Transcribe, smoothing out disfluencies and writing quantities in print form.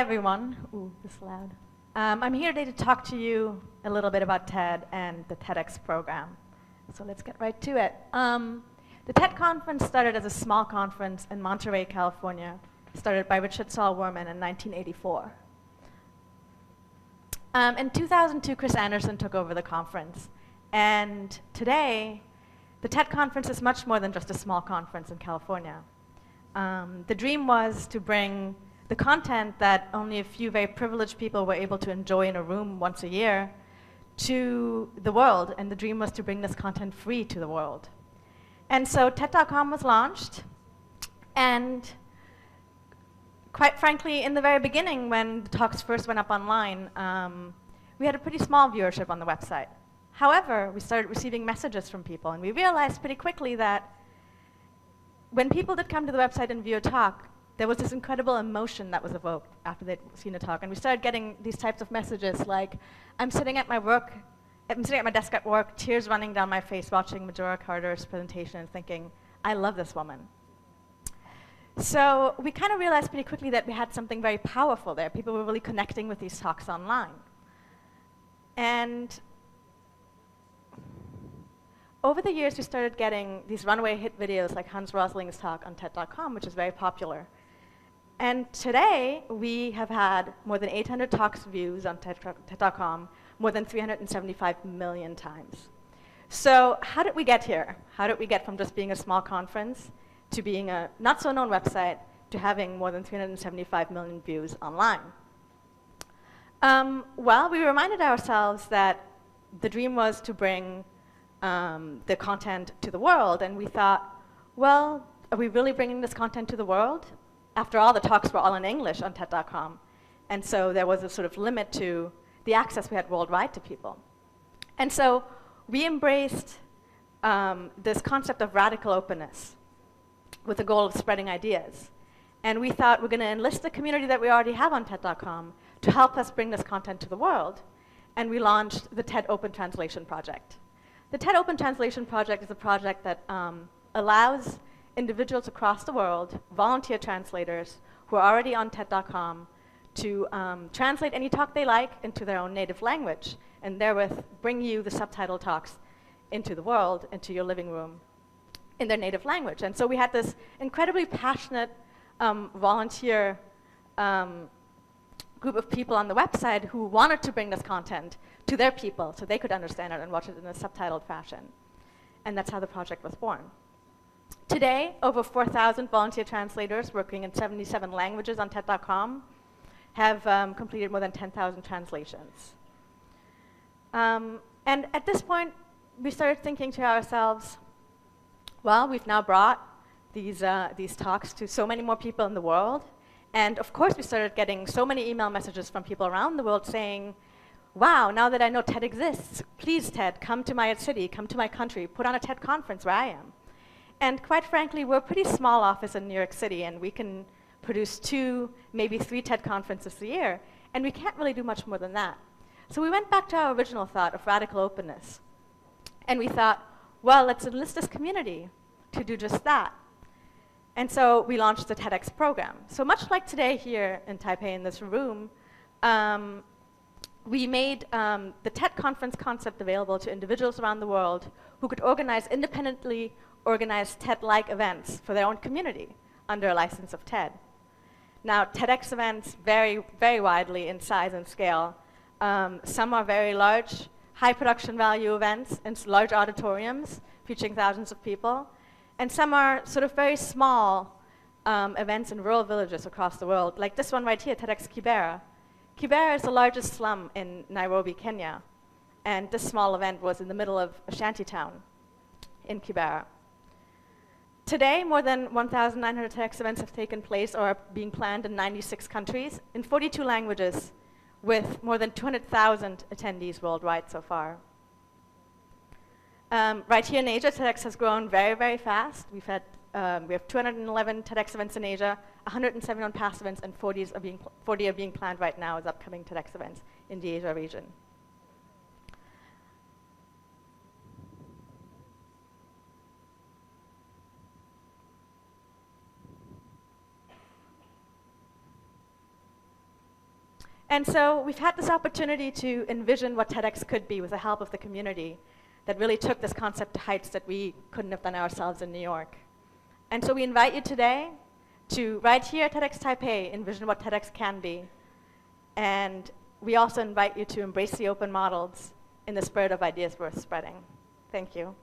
everyone. Ooh, this is loud. I'm here today to talk to you a little bit about TED and the TEDx program. So let's get right to it. The TED conference started as a small conference in Monterey, California, started by Richard Saul Wurman in 1984. In 2002, Chris Anderson took over the conference. And today, the TED conference is much more than just a small conference in California. The dream was to bring the content that only a few very privileged people were able to enjoy in a room once a year to the world, and the dream was to bring this content free to the world. And so TED.com was launched, and quite frankly, in the very beginning, when the talks first went up online, we had a pretty small viewership on the website. However, we started receiving messages from people, and we realized pretty quickly that when people did come to the website and view a talk, there was this incredible emotion that was evoked after they'd seen a talk. And we started getting these types of messages like, I'm sitting at my desk at work, tears running down my face watching Majora Carter's presentation and thinking, I love this woman. So we kind of realized pretty quickly that we had something very powerful there. People were really connecting with these talks online. And over the years, we started getting these runaway hit videos like Hans Rosling's talk on TED.com, which is very popular. And today, we have had more than 800 talks views on TED.com, more than 375 million times. So how did we get here? How did we get from just being a small conference to being a not-so-known website to having more than 375 million views online? Well, we reminded ourselves that the dream was to bring the content to the world, and we thought, well, are we really bringing this content to the world? After all, the talks were all in English on TED.com, and so there was a sort of limit to the access we had worldwide to people. And so we embraced this concept of radical openness with the goal of spreading ideas. And we thought we're going to enlist the community that we already have on TED.com to help us bring this content to the world, and we launched the TED Open Translation Project. The TED Open Translation Project is a project that allows individuals across the world, volunteer translators who are already on TED.com, to translate any talk they like into their own native language, and therewith bring you the subtitled talks into the world, into your living room, in their native language. And so we had this incredibly passionate volunteer group of people on the website who wanted to bring this content to their people so they could understand it and watch it in a subtitled fashion. And that's how the project was born. Today, over 4,000 volunteer translators working in 77 languages on TED.com have completed more than 10,000 translations. And at this point, we started thinking to ourselves, well, we've now brought these talks to so many more people in the world. And of course, we started getting so many email messages from people around the world saying, wow, now that I know TED exists, please, TED, come to my city, come to my country, put on a TED conference where I am. And quite frankly, we're a pretty small office in New York City, and we can produce 2, maybe 3 TED conferences a year, and we can't really do much more than that. So we went back to our original thought of radical openness. And we thought, well, let's enlist this community to do just that. And so we launched the TEDx program. So much like today here in Taipei in this room, we made the TED conference concept available to individuals around the world who could organize independently organized TED-like events for their own community under a license of TED. Now, TEDx events vary very widely in size and scale. Some are very large, high production value events in large auditoriums featuring thousands of people. And some are sort of very small events in rural villages across the world, like this one right here, TEDx Kibera. Kibera is the largest slum in Nairobi, Kenya. And this small event was in the middle of a shanty town in Kibera. Today, more than 1,900 TEDx events have taken place or are being planned in 96 countries in 42 languages with more than 200,000 attendees worldwide so far. Right here in Asia, TEDx has grown very, very fast. We have 211 TEDx events in Asia, 171 past events, and 40 are being planned right now as upcoming TEDx events in the Asia region. And so we've had this opportunity to envision what TEDx could be with the help of the community that really took this concept to heights that we couldn't have done ourselves in New York. And so we invite you today to, right here at TEDxTaipei, envision what TEDx can be. And we also invite you to embrace the open models in the spirit of ideas worth spreading. Thank you.